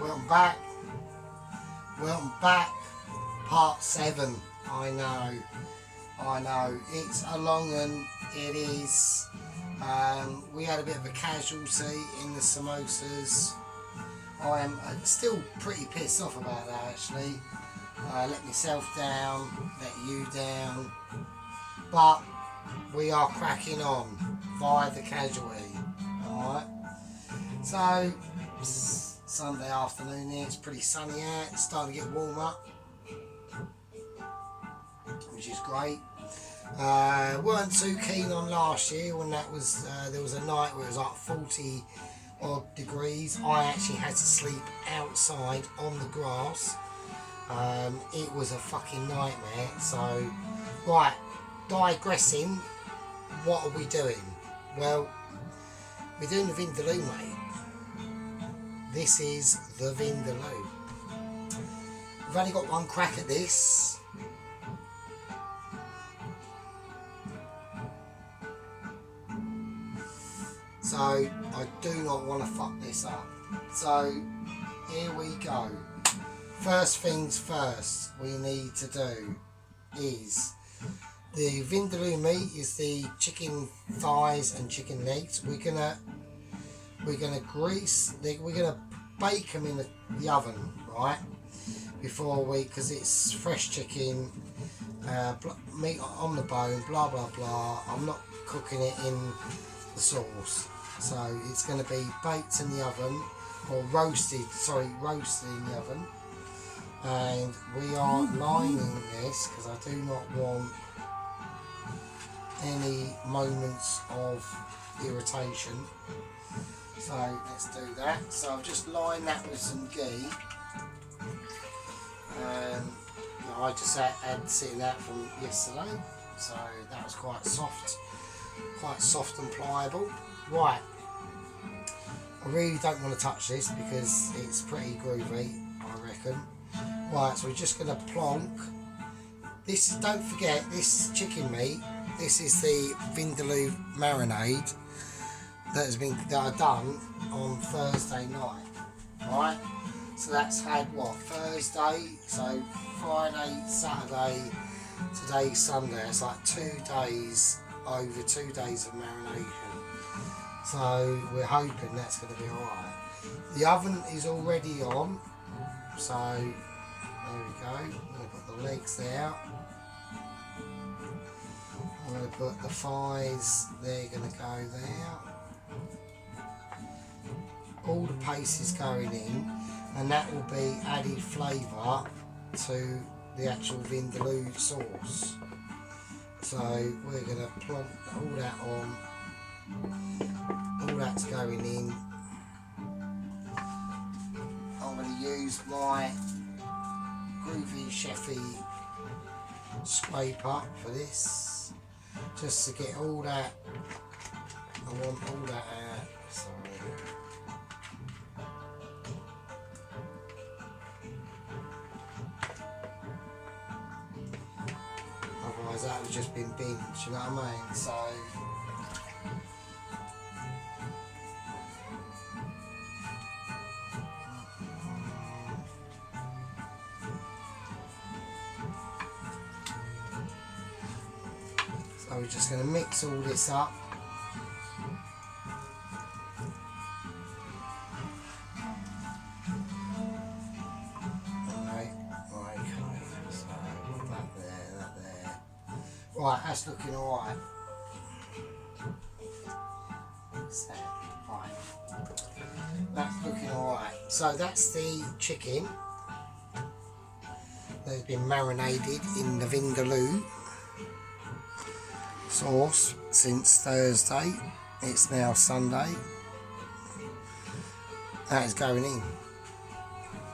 welcome back. Welcome back. Part 7. I know. It's a long one. It is. We had a bit of a casualty in the samosas. I am still pretty pissed off about that actually. Let myself down, let you down. But we are cracking on via the casualty. Alright. So, Sunday afternoon here, it's pretty sunny out, it's starting to get warmer, which is great. Weren't too keen on last year when that was, there was a night where it was like 40 odd degrees. I actually had to sleep outside on the grass. It was a fucking nightmare. So, right, digressing, what are we doing? Well, we're doing the Vindaloo, mate. This is the Vindaloo. We've only got one crack at this. So I do not want to fuck this up. So here we go. First things first we need to do is the Vindaloo meat is the chicken thighs and chicken legs. We're gonna grease. We're gonna bake them in the oven, right? Before because it's fresh chicken, meat on the bone, blah blah blah. I'm not cooking it in the sauce, so it's going to be baked in the oven or roasted in the oven. And we are lining this because I do not want any moments of irritation. So let's do that. So I've just lined that with some ghee. I just had sitting out from yesterday, so that was quite soft and pliable. Right, I really don't want to touch this because it's pretty groovy, I reckon. Right, so we're just going to plonk this. Don't forget, this chicken meat. This is the Vindaloo marinade that I done on Thursday night, right? So that's had what, Thursday, so Friday, Saturday, today's Sunday. It's like 2 days, over 2 days of marination. So we're hoping that's going to be alright. The oven is already on, so there we go. I'm going to put the legs there. I'm going to put the thighs, they're going to go there. All the paste is going in, and that will be added flavour to the actual Vindaloo sauce. So we're going to plonk all that on. All that's going in. I'm going to use my groovy chefy scraper for this, just to get all that. I want all that out. Sorry. Otherwise that would just been binged, you know what I mean? So we're just going to mix all this up. Right, that's looking alright. That's looking alright. So that's the chicken that has been marinated in the Vindaloo sauce since Thursday. It's now Sunday. That is going in.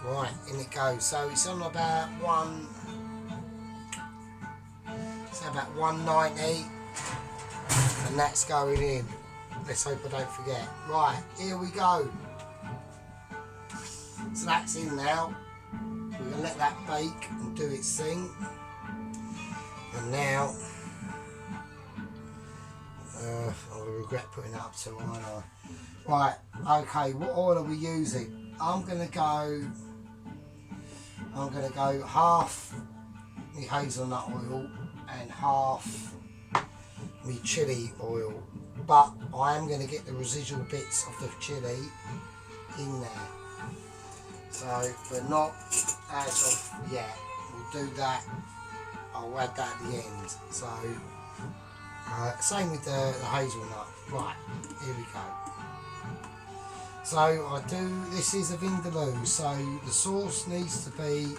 Right, in it goes. So it's on about 190, and that's going in. Let's hope I don't forget. Right, here we go. So that's in now. We're going to let that bake and do its thing. And now I'll regret putting that up to, aren't I? Right, okay, what oil are we using? I'm gonna go half my hazelnut oil and half my chili oil, but I am going to get the residual bits of the chili in there. So, but not as of yet. We'll do that. I'll add that at the end. So, same with the hazelnut. Right, here we go. So this is a vindaloo, so the sauce needs to be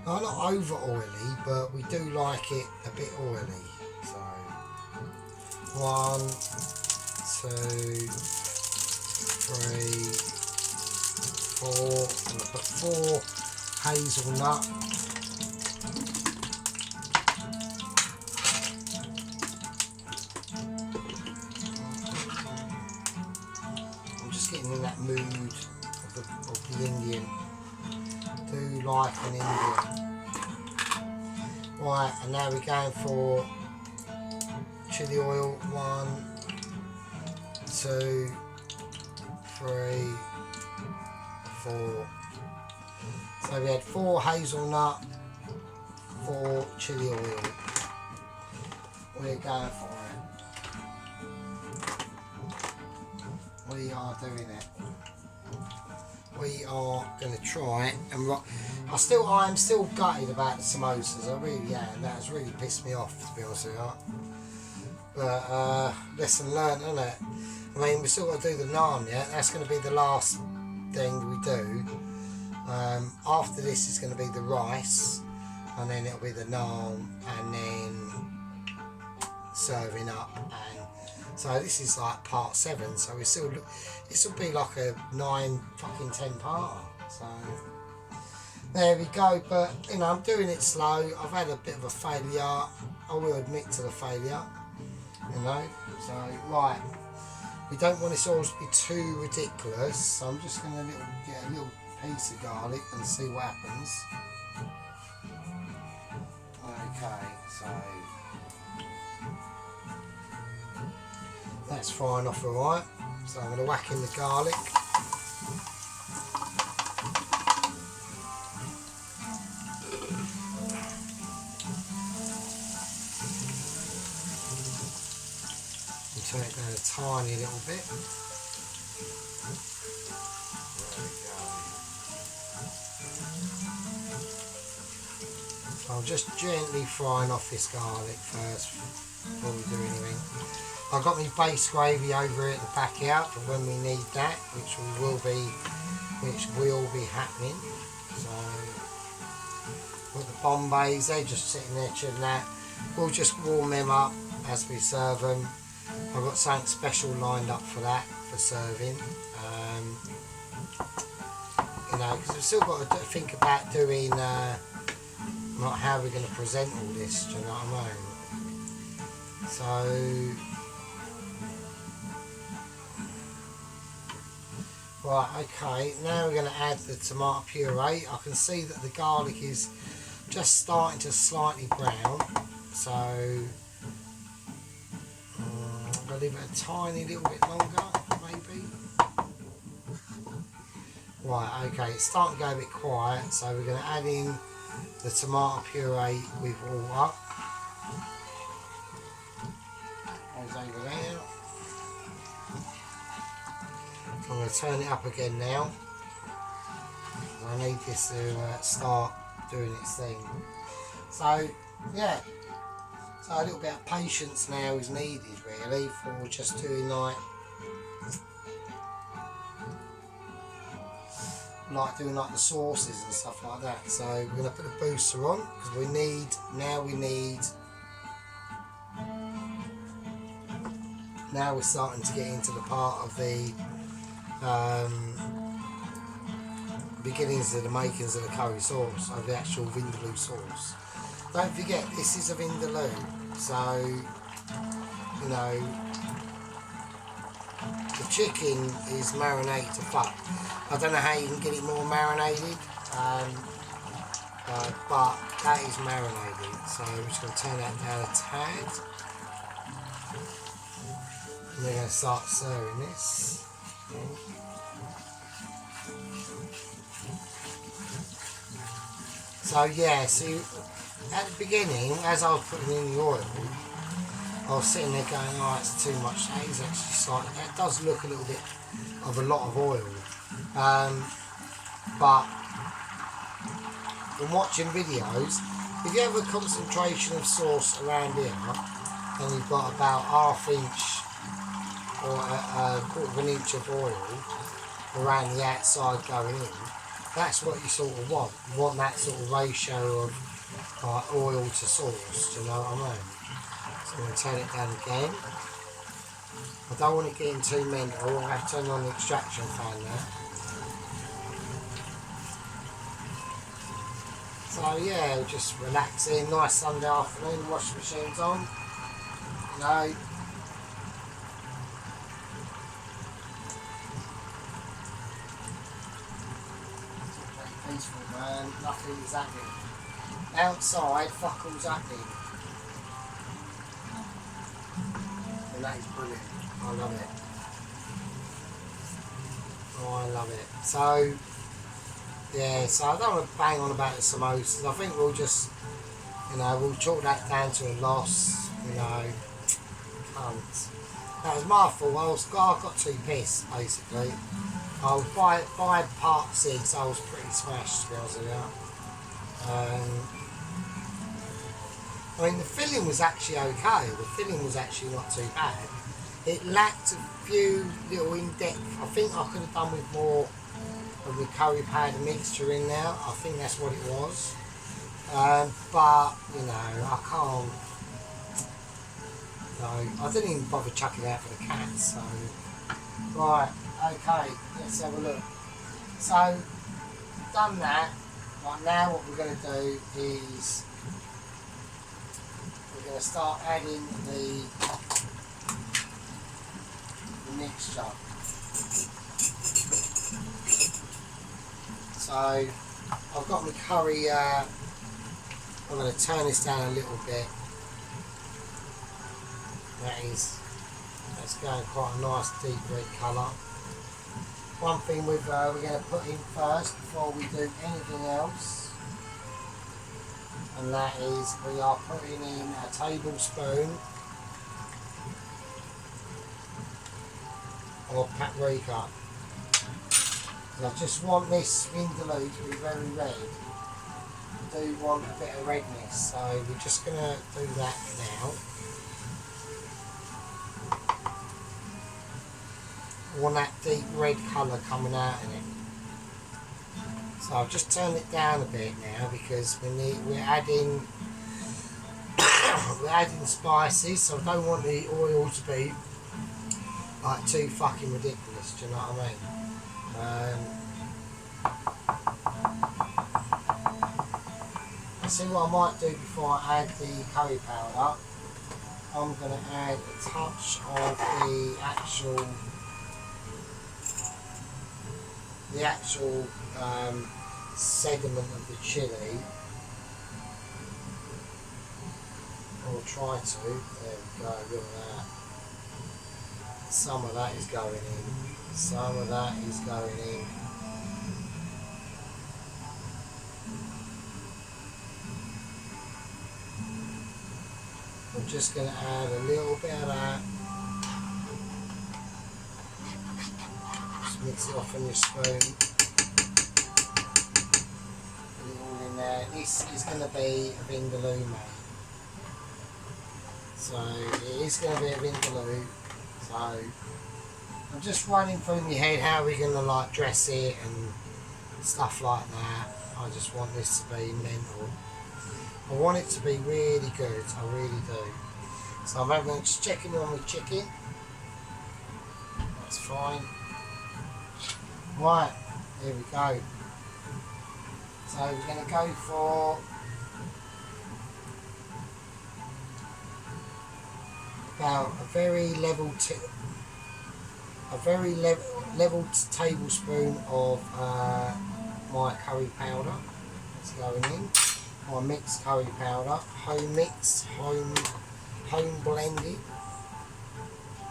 not over oily, but we do like it a bit oily. So 1, 2, 3, 4. I'm going to put 4 hazelnut. I'm just getting in that mood of the Indian. Do like an Indian. Right, and now we're going for chili oil. 1, 2, 3, 4. So we had 4 hazelnut, 4 chili oil. We're going for it. We are doing it. We are going to try it and rock. I am still gutted about the samosas. I really am. That has really pissed me off, to be honest with you. But lesson learned, isn't it? I mean, we still got to do the naan yet. That's going to be the last thing we do. After this is going to be the rice, and then it'll be the naan, and then serving up. And so this is like part 7. So we still this will be like a 9 fucking 10 part. So there we go. But you know, I'm doing it slow. I've had a bit of a failure. I will admit to the failure. You know. So right. We don't want this all to be too ridiculous, so I'm just going to get a little piece of garlic and see what happens. Okay, so that's frying off alright. So I'm going to whack in the garlic. Turn it down a tiny little bit. There we go. So I'm just gently frying off this garlic first before we do anything. I've got my base gravy over at the back out for when we need that, which will be happening. So got the Bombays, they're just sitting there chilling out. We'll just warm them up as we serve them. I've got something special lined up for that, for serving. You know, because we've still got to think about doing, like how we're going to present all this, do you know what I mean? So, right, okay, now we're going to add the tomato puree. I can see that the garlic is just starting to slightly brown, so I'll leave it a tiny little bit longer, maybe. Right, okay, it's starting to go a bit quiet, so we're going to add in the tomato puree with water. Goes over there. So I'm going to turn it up again now. I need this to start doing its thing. So, yeah. So a little bit of patience now is needed, really, for just doing like the sauces and stuff like that. So we're going to put a booster on because we need now we're starting to get into the part of the beginnings of the makings of the curry sauce, of the actual vindaloo sauce. Don't forget, this is a vindaloo, so you know the chicken is marinated to fuck. I don't know how you can get it more marinated, but that is marinated. So we're just going to turn that down a tad, and we're going to start serving this. So yeah, see, at the beginning, as I was putting in the oil, I was sitting there going, oh, it's too much. That is actually slightly, it does look a little bit of a lot of oil. But from watching videos, if you have a concentration of sauce around here, and you've got about ½ inch or a quarter of an inch of oil around the outside going in, that's what you sort of want. You want that sort of ratio of oil to sauce, do you know what I mean? So I'm going to turn it down again. I don't want it getting too mental. I have to turn on the extraction fan now. So yeah, just relaxing, nice Sunday afternoon, washing machine's on, you know. Pretty peaceful, man, nothing is happening. Outside, fuck all's happening. And that is brilliant, I love it. Oh, I love it. So, yeah, so I don't want to bang on about the samosas. I think we'll just, you know, we'll chalk that down to a loss, you know. Cunt. That was my fault. I got too pissed, basically. I was by part 6, I was pretty smashed, to be honest with you. I mean, the filling was actually okay. The filling was actually not too bad. It lacked a few little in-depth. I think I could have done with more of the curry powder mixture in there. I think that's what it was. But, you know, I can't. No, I didn't even bother chucking it out for the cats. So, right, okay, let's have a look. So, done that. Right, now what we're going to do is we're going to start adding the mixture. So I've got my curry, I'm going to turn this down a little bit. That's going quite a nice deep red colour. One thing we're going to put in first before we do anything else, and that is we are putting in a tablespoon of paprika. I just want this vindaloo to be very red. I do want a bit of redness, so we're just going to do that now. I want that deep red colour coming out in it. So I've just turned it down a bit now because we're adding we're adding spices, so I don't want the oil to be like too fucking ridiculous, do you know what I mean? See what I might do before I add the curry powder. I'm going to add a touch of the actual sediment of the chilli. Or try to. There we go, look at that. Some of that is going in. Some of that is going in. I'm just going to add a little bit of that. Just mix it off on your spoon. Put it all in there. This is going to be a vindaloo, mate. So it is going to be a vindaloo. So I'm just running through my head how we're going to like dress it and stuff like that. I just want this to be mental. I want it to be really good, I really do. So I'm just checking on my chicken. That's fine. Right, here we go. So we're going to go for about a very level tablespoon of my curry powder. It's going in. My mixed curry powder, home mixed, home blended.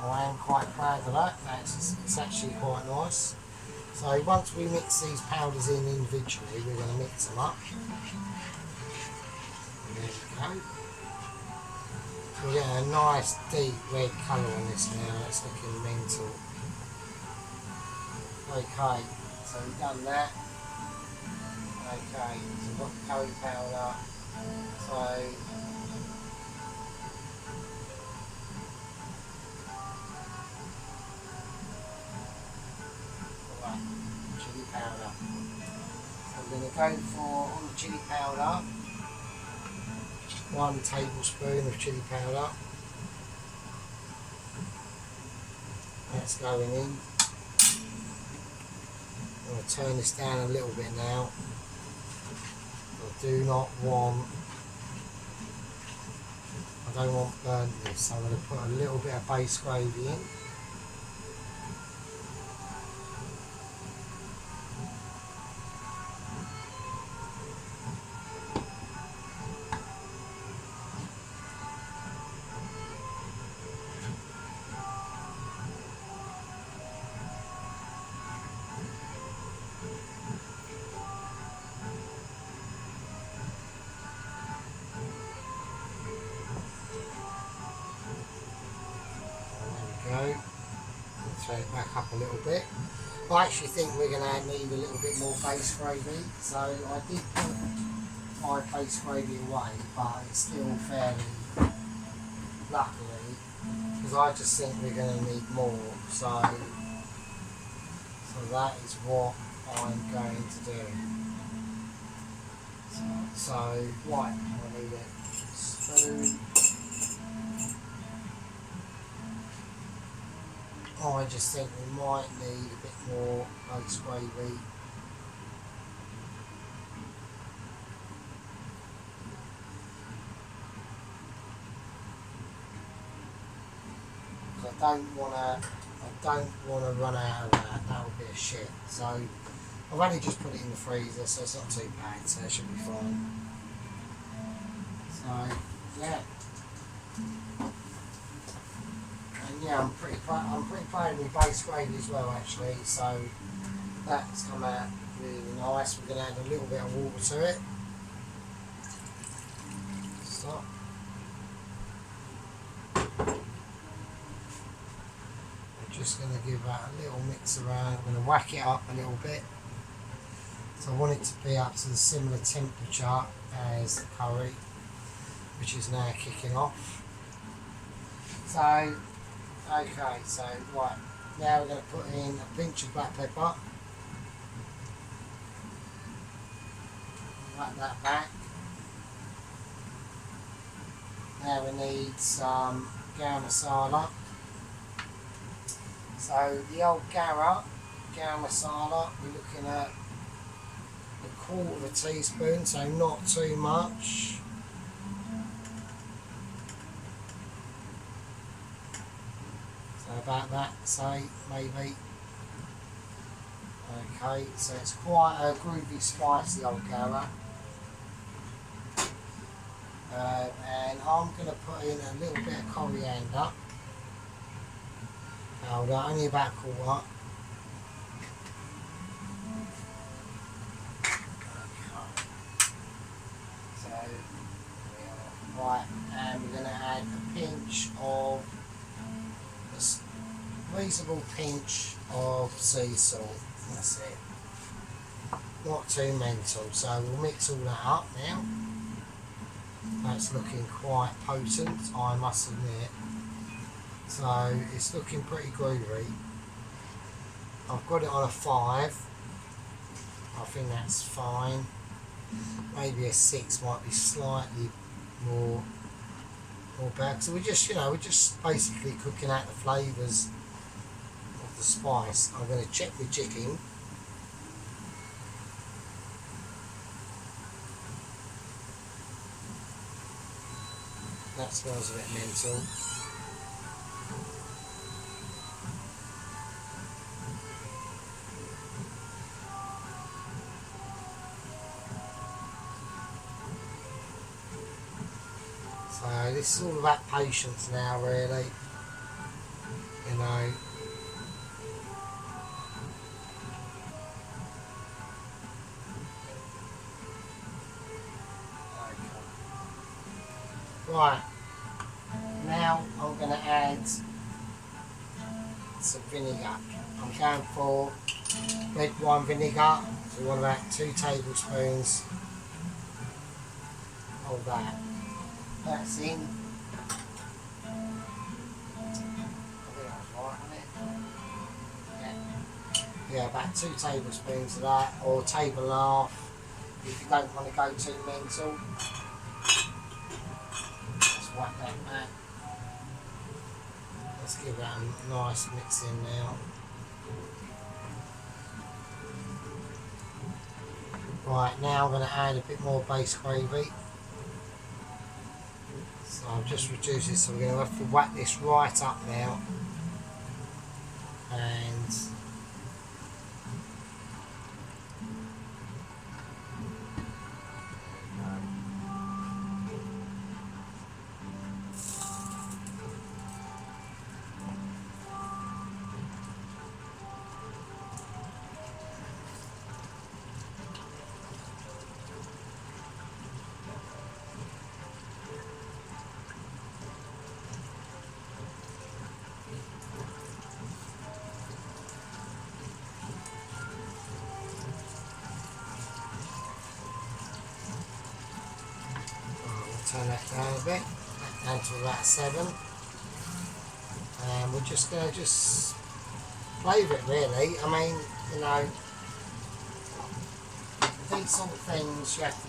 I am quite proud of that. It's actually quite nice. So once we mix these powders in individually, we're going to mix them up. And there we go. We're getting a nice deep red colour on this now. It's looking mental. Okay, so we've done that. Okay, so we've got the curry powder. So chili powder. So we're going to go for, on the chili powder, 1 tablespoon of chili powder. That's going in. I'm going to turn this down a little bit now. I don't want burntness, so I'm going to put a little bit of base gravy in. Turn it back up a little bit. I actually think we're going to need a little bit more base gravy, so I did put my base gravy away, but it's still fairly, luckily, because I just think we're going to need more, so that is what I'm going to do. So right, I need a spoon. I just think we might need a bit more base gravy. I don't want to run out of that. That would be a shit. So I've only just put it in the freezer, so it's not too bad. So it should be fine. So yeah. Yeah, I'm pretty proud of my base gravy as well, actually. So that's come out really nice. We're going to add a little bit of water to it. Stop. I'm just going to give that a little mix around. I'm going to whack it up a little bit. So I want it to be up to the similar temperature as the curry, which is now kicking off. So okay, so right, now we're going to put in a pinch of black pepper. Whack that back. Now we need some garam masala. So the old garam masala, we're looking at 1/4 teaspoon, so not too much. About that, say, maybe. Okay, so it's quite a groovy, spicy old garam. And I'm going to put in a little bit of coriander powder, only about 1/4. Okay. So, right, and we're going to add a pinch of reasonable pinch of sea salt. That's it. Not too mental. So we'll mix all that up now. That's looking quite potent, I must admit. So it's looking pretty groovy. I've got it on a 5. I think that's fine. Maybe a 6 might be slightly more bad. So we're just basically cooking out the flavours of the spice. I'm going to check the chicken. That smells a bit mental. So this is all about patience now, really. you know. Right, now I'm going to add some vinegar. I'm going for red wine vinegar, so we want about 2 tablespoons of that. That's in. I think I was right on it. Yeah, about 2 tablespoons of that, or a table and a half if you don't want to go too mental. Let's whack that back. Let's give that a nice mix in now. Right, now I'm going to add a bit more base gravy. So I've just reduced it, so we're going to have to whack this right up now. And turn that down a bit, down to about 7, and we're just going to flavour it really. I mean, you know, these sort of things you have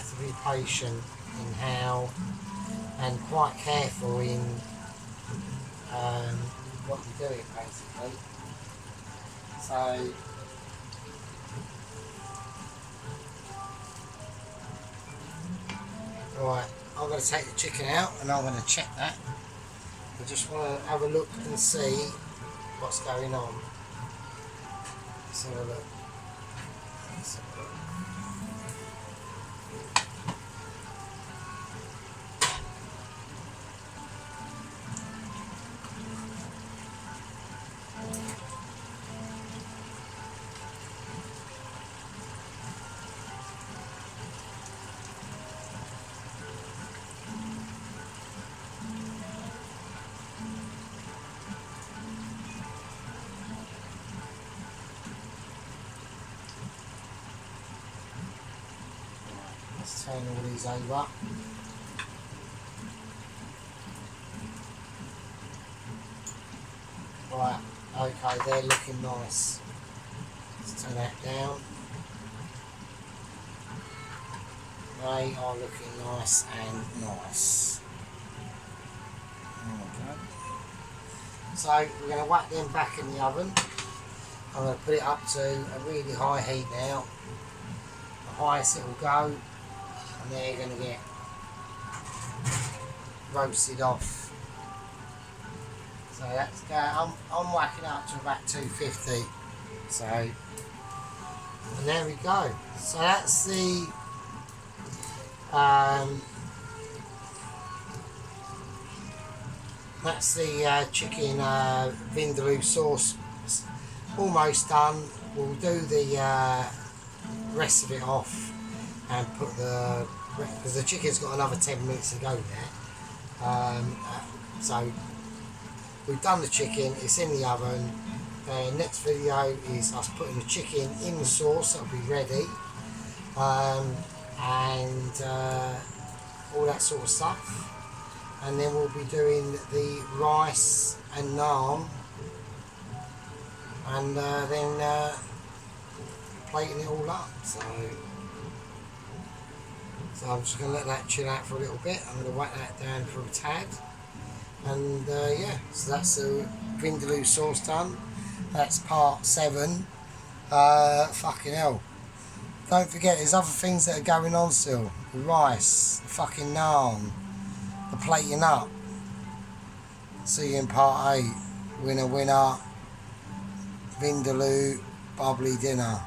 to be patient in how, and quite careful in what you're doing basically. So right, I'm going to take the chicken out and I'm going to check that. I just want to have a look and see what's going on. Let's have a look. Let's have a look. Let's turn all these over. Right, okay, they're looking nice. Let's turn that down. They are looking nice and nice. Okay. So we're going to whack them back in the oven. I'm going to put it up to a really high heat now. The highest it will go, and they're going to get roasted off. So that's going. I'm whacking up to about 250. So, and there we go. So that's the chicken vindaloo sauce. Almost done. We'll do the rest of it off and put because the chicken's got another 10 minutes to go there. So we've done the chicken, it's in the oven. The next video is us putting the chicken in the sauce, that'll be ready. And all that sort of stuff. And then we'll be doing the rice and naan, and then plating it all up. So I'm just going to let that chill out for a little bit. I'm going to whack that down for a tad. And yeah, so that's the vindaloo sauce done. That's part 7. Fucking hell. Don't forget, there's other things that are going on still. The rice, the fucking naan, the plating up. See you in part 8. Winner, winner. Vindaloo, bubbly dinner.